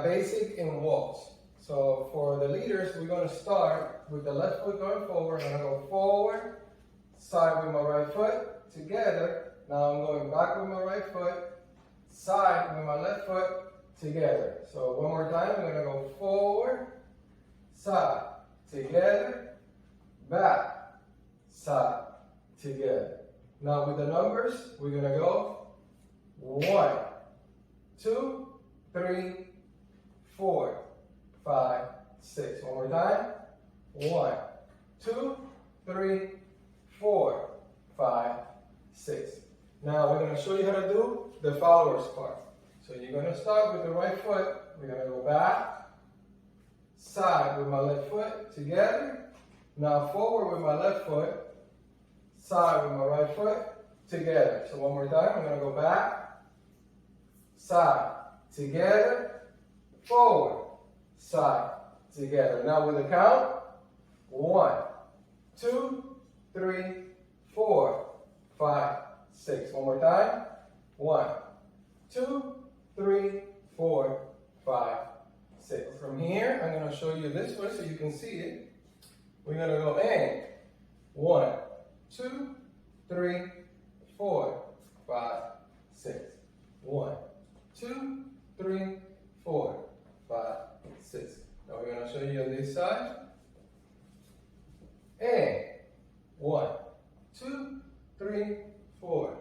basic in waltz. So for the leaders, we're going to start with the left foot going forward. I'm going to go forward, side with my right foot, together. Now I'm going back with my right foot, side with my left foot, together. So one more time, I'm going to go forward, side, together, back, side, together. Now with the numbers, we're going to go 1, 2, 3, 4, 5, 6. One more time. 1, 2, 3, 4, 5, 6. Now we're going to show you how to do the followers part. So you're going to start with the right foot. We're going to go back, side with my left foot, together. Now forward with my left foot, side with my right foot, together. So one more time. I'm going to go back, side, together, forward, side, together. Now with the count, 1, 2, 3, 4, 5, 6. One more time. 1, 2, 3, 4, 5, 6. From here, I'm going to show you this way so you can see it. We're going to go in. 1, 2, 3, 4, 5, 6. 1, 2, 3, 4, 5, 6. Now we're going to show you on this side. And 1, 2, 3, 4,